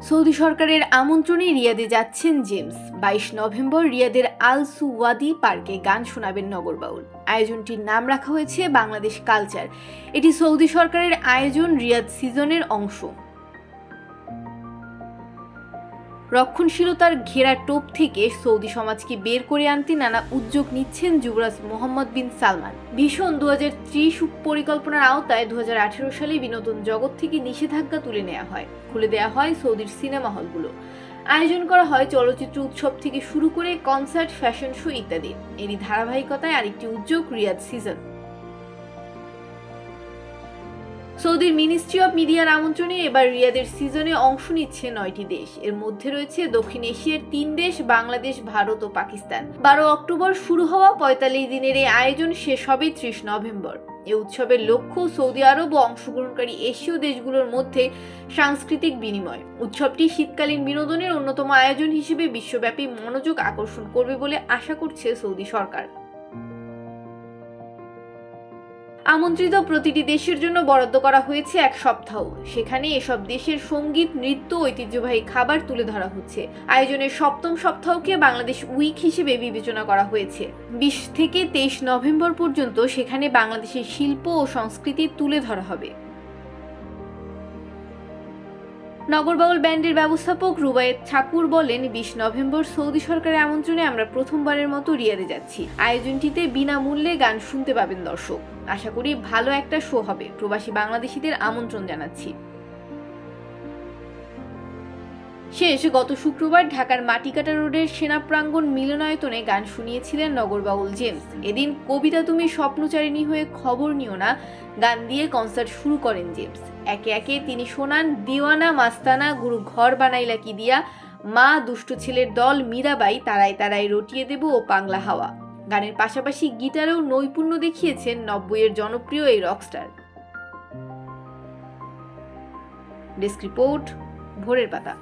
Saudi সরকারের আমন্ত্রণে রিয়াদে যাচ্ছেন জেমস। 22 নভেম্বর রিয়াদের আল সুওয়াদি পার্কে গান শোনাবেন নগর বাউল। আয়োজনটির নাম রাখা হয়েছে বাংলাদেশ কালচার। এটি সৌদি সরকারের আয়োজন রিয়াদ সিজনের অংশ। রক্ষণশীলতার ঘেরা টোপ থেকে সৌদি সমাজকে বের করে আনতে নানা উদ্যোগ নিচ্ছেন যুবরাজ মোহাম্মদ বিন সালমান। ভীষণ 2030 পরিকল্পনার আওতায় 2018 সালে বিনোদন জগৎ থেকে নিষেধাজ্ঞা তুলে নেওয়া হয়, খুলে দেওয়া হয় সৌদির সিনেমা হলগুলো। আয়োজন করা হয় চলচ্চিত্র উৎসব থেকে শুরু করে কনসার্ট, ফ্যাশন শো ইত্যাদি। এরই ধারাবাহিকতায় আরেকটি উদ্যোগ রিয়াদ সিজন। সৌদির মিনিস্ট্রি অব মিডিয়ার আমন্ত্রণে এবার রিয়াদের সিজনে অংশ নিচ্ছে 9টি দেশ। এর মধ্যে রয়েছে দক্ষিণ এশিয়ার 3 দেশ, বাংলাদেশ, ভারত ও পাকিস্তান। 12 অক্টোবর শুরু হওয়া 45 দিনের এই আয়োজন শেষ হবে 30 নভেম্বর। এই উৎসবের লক্ষ্য সৌদি আরব ও অংশগ্রহণকারী এশীয় দেশগুলোর মধ্যে সাংস্কৃতিক বিনিময়। উৎসবটি শীতকালীন বিনোদনের অন্যতম আয়োজন হিসেবে বিশ্বব্যাপী মনোযোগ আকর্ষণ করবে বলে আশা করছে সৌদি সরকার। আমন্ত্রিত প্রতিটি দেশের জন্য বরাদ্দ করা হয়েছে 1 সপ্তাহ। সেখানে এসব দেশের সঙ্গীত, নৃত্য, ঐতিহ্যবাহী খাবার তুলে ধরা হচ্ছে। আয়োজনের 7ম সপ্তাহকে বাংলাদেশ উইক হিসেবে বিবেচনা করা হয়েছে। 20 থেকে 23 নভেম্বর পর্যন্ত সেখানে বাংলাদেশের শিল্প ও সংস্কৃতি তুলে ধরা হবে। নগর বাউল ব্যান্ডের ব্যবস্থাপক রুবায়েত ঠাকুর বলেন, 20 নভেম্বর সৌদি সরকারের আমন্ত্রণে আমরা প্রথমবারের মতো রিয়াদে যাচ্ছি। আয়োজনটিতে বিনামূল্যে গান শুনতে পাবেন দর্শক। আশা করি ভালো একটা শো হবে। প্রবাসী বাংলাদেশিদের আমন্ত্রণ জানাচ্ছি। শেষ গত শুক্রবার ঢাকার মাটিকাটা রোডের সেনা প্রাঙ্গণ মিলনায়তনে গান শুনিয়েছিলেন নগর বাউল জেমস। এদিন কবিতা তুমি স্বপ্নচারিণী হয়ে খবর নিও না গান দিয়ে কনসার্ট শুরু করেন জেমস। একে একে তিনি শোনান দিওয়ানা, মাস্তানা, গুরু ঘর বানাইলা কি দিয়া, মা, দুষ্ট ছেলের দল, মীরাবাই, তারাই তারাই রটিয়ে দেব ও পাগলা হাওয়া। গানের পাশাপাশি গিটারেও নৈপুণ্য দেখিয়েছেন 90-এর জনপ্রিয় এই রকস্টার। ডেস্ক রিপোর্ট, ভোরের পাতা।